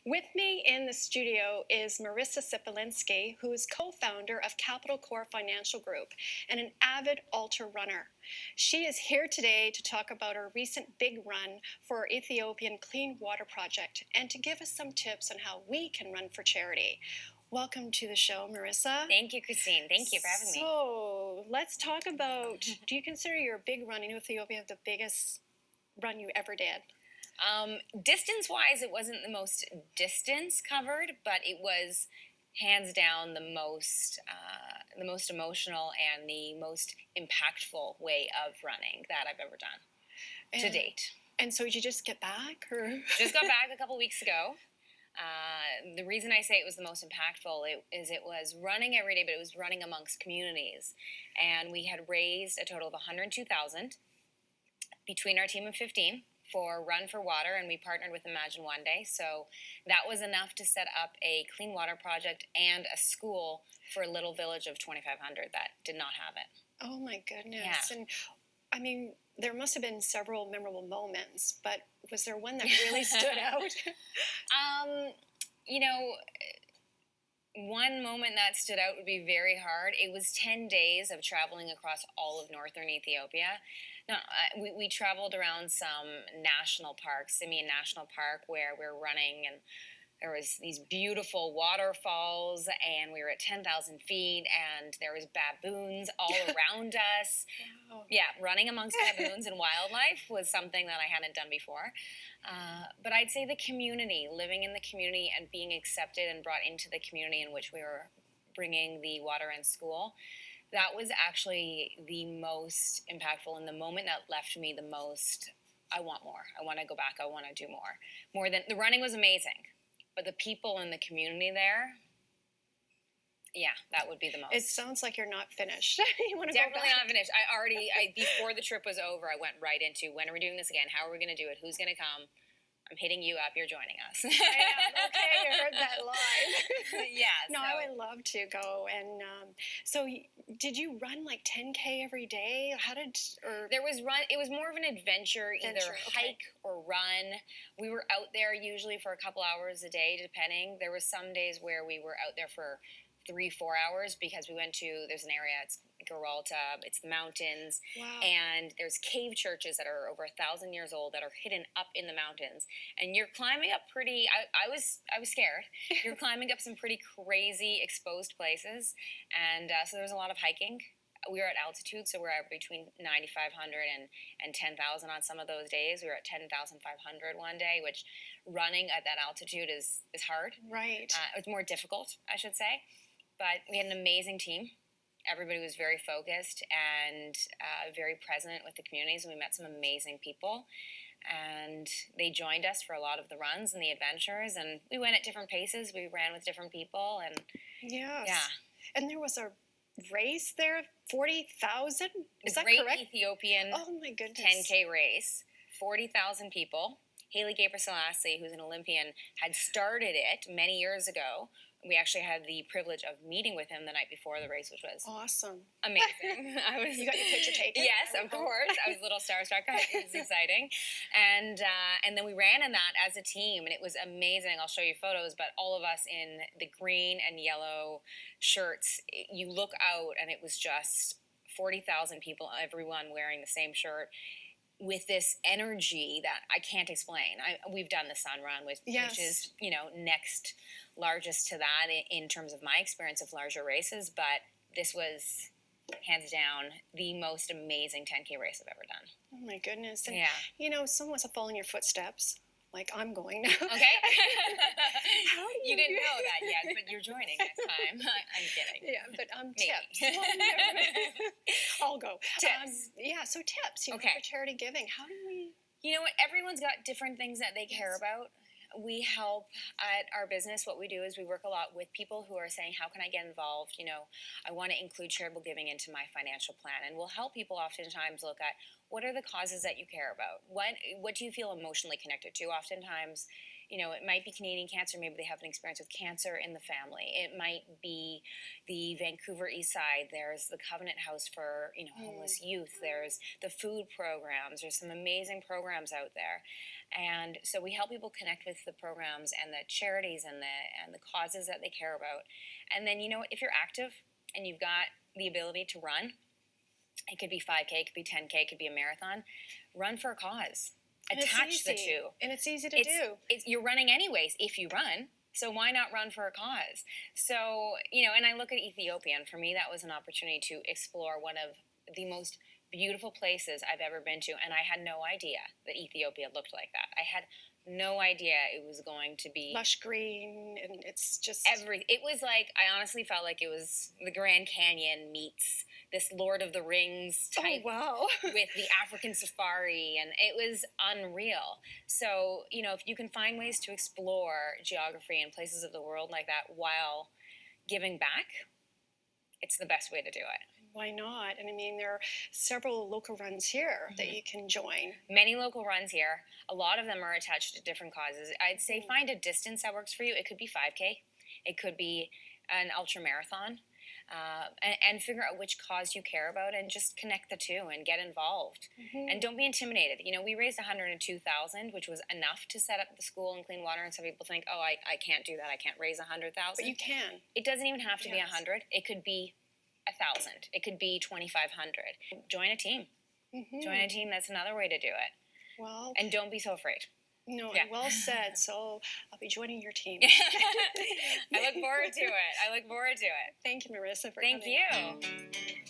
With me in the studio is Marissa Cepelinski, who is co-founder of Capital Core Financial Group and an avid ultra runner. She is here today to talk about her recent big run for our Ethiopian Clean Water Project and to give us some tips on how we can run for charity. Welcome to the show, Marissa. Thank you, Christine. Thank you for having me. So let's talk about, do you consider your big run in Ethiopia the biggest run you ever did? Distance-wise, it wasn't the most distance covered, but it was hands down the most emotional and the most impactful way of running that I've ever done to date. And so did you just get back, or? Just got back a couple weeks ago. The reason I say it was the most impactful is it was running every day, but it was running amongst communities. And we had raised a total of $102,000 between our team of 15 for Run for Water, and we partnered with Imagine One Day. So that was enough to set up a clean water project and a school for a little village of 2,500 that did not have it. Oh my goodness. Yeah. And I mean, there must have been several memorable moments, but was there one that really stood out? You know, one moment that stood out would be very hard. It was 10 days of traveling across all of northern Ethiopia. Now, we traveled around some national parks, Simeon National Park, where we're running, and there was these beautiful waterfalls, and we were at 10,000 feet, and there was baboons all around us. Wow. Yeah, running amongst baboons and wildlife was something that I hadn't done before. But I'd say the community, living in the community and being accepted and brought into the community in which we were bringing the water and school, that was actually the most impactful, and the moment that left me the most, I want more. I want to go back. I want to do more. More than, the running was amazing, but the people in the community there, yeah, that would be the most. It sounds like you're not finished. You want to Definitely go back? not finished. Before the trip was over, I went right into, when are we doing this again? How are we going to do it? Who's going to come? I'm hitting you up. You're joining us. I am. Okay, you heard that live. Yeah. No, I would love to go. And so did you run like 10K every day? It was more of an adventure, either hike or run. We were out there usually for a couple hours a day, depending. There was some days where we were out there for 3-4 hours because we went to, there's an area, it's Geralta, it's the mountains, wow. And there's cave churches that are over 1,000 years old that are hidden up in the mountains, and you're climbing up pretty, I was scared, you're climbing up some pretty crazy exposed places, and so there was a lot of hiking. We were at altitude, so we're at between 9,500 and 10,000 on some of those days. We were at 10,500 one day, which running at that altitude is hard. Right. It's more difficult, I should say. But we had an amazing team. Everybody was very focused and very present with the communities, and we met some amazing people. And they joined us for a lot of the runs and the adventures, and we went at different paces. We ran with different people, and yes. Yeah. And there was a race there, 40,000? Is that Great correct? Ethiopian oh my goodness. 10K race, 40,000 people. Haile Gebrselassie, who's an Olympian, had started it many years ago. We actually had the privilege of meeting with him the night before the race, which was awesome, amazing. You got your picture taken? Yes, of course. I was a little starstruck. It was exciting, and then we ran in that as a team, and it was amazing. I'll show you photos, but all of us in the green and yellow shirts. You look out, and it was just 40,000 people, everyone wearing the same shirt, with this energy that I can't explain. We've done the Sun Run, which is, next largest to that in terms of my experience of larger races, but this was hands down the most amazing 10K race I've ever done. Oh my goodness. And, yeah. Someone's following your footsteps. Like I'm going now. Okay. You didn't know that yet, but you're joining next time. I'm kidding. Yeah, but tips. Well, I'll go. Tips. So tips, for charity giving. How do we? You know what? Everyone's got different things that they care about. We help at our business. What we do is we work a lot with people who are saying, how can I get involved? I want to include charitable giving into my financial plan. And we'll help people oftentimes look at what are the causes that you care about? What do you feel emotionally connected to? Oftentimes it might be Canadian Cancer. Maybe they have an experience with cancer in the family. It might be the Vancouver East Side. There's the Covenant House for, homeless youth. There's the food programs. There's some amazing programs out there. And so we help people connect with the programs and the charities and the causes that they care about. And then, if you're active and you've got the ability to run, it could be 5K, it could be 10K, it could be a marathon, run for a cause. Attach the two. And it's easy to do. You're running anyways if you run. So why not run for a cause? So, and I look at Ethiopia, and for me that was an opportunity to explore one of the most beautiful places I've ever been to, and I had no idea that Ethiopia looked like that. I had no idea it was going to be lush green, and it's just it was like, I honestly felt like it was the Grand Canyon meets this Lord of the Rings type with the African safari, and it was unreal. So, if you can find ways to explore geography and places of the world like that while giving back, it's the best way to do it. Why not? And I mean, there are several local runs here that you can join. Many local runs here. A lot of them are attached to different causes. I'd say find a distance that works for you. It could be 5K. It could be an ultra marathon. And figure out which cause you care about and just connect the two and get involved. And don't be intimidated. We raised $102,000, which was enough to set up the school and clean water. And some people think, I can't do that. I can't raise $100,000. But you can. It doesn't even have to be 100. It could be 1,000. It could be 2,500. Join a team. Join a team. That's another way to do it. Well, and don't be so afraid. No, well said. So I'll be joining your team. I look forward to it. Thank you, Marissa, for coming. Thank you.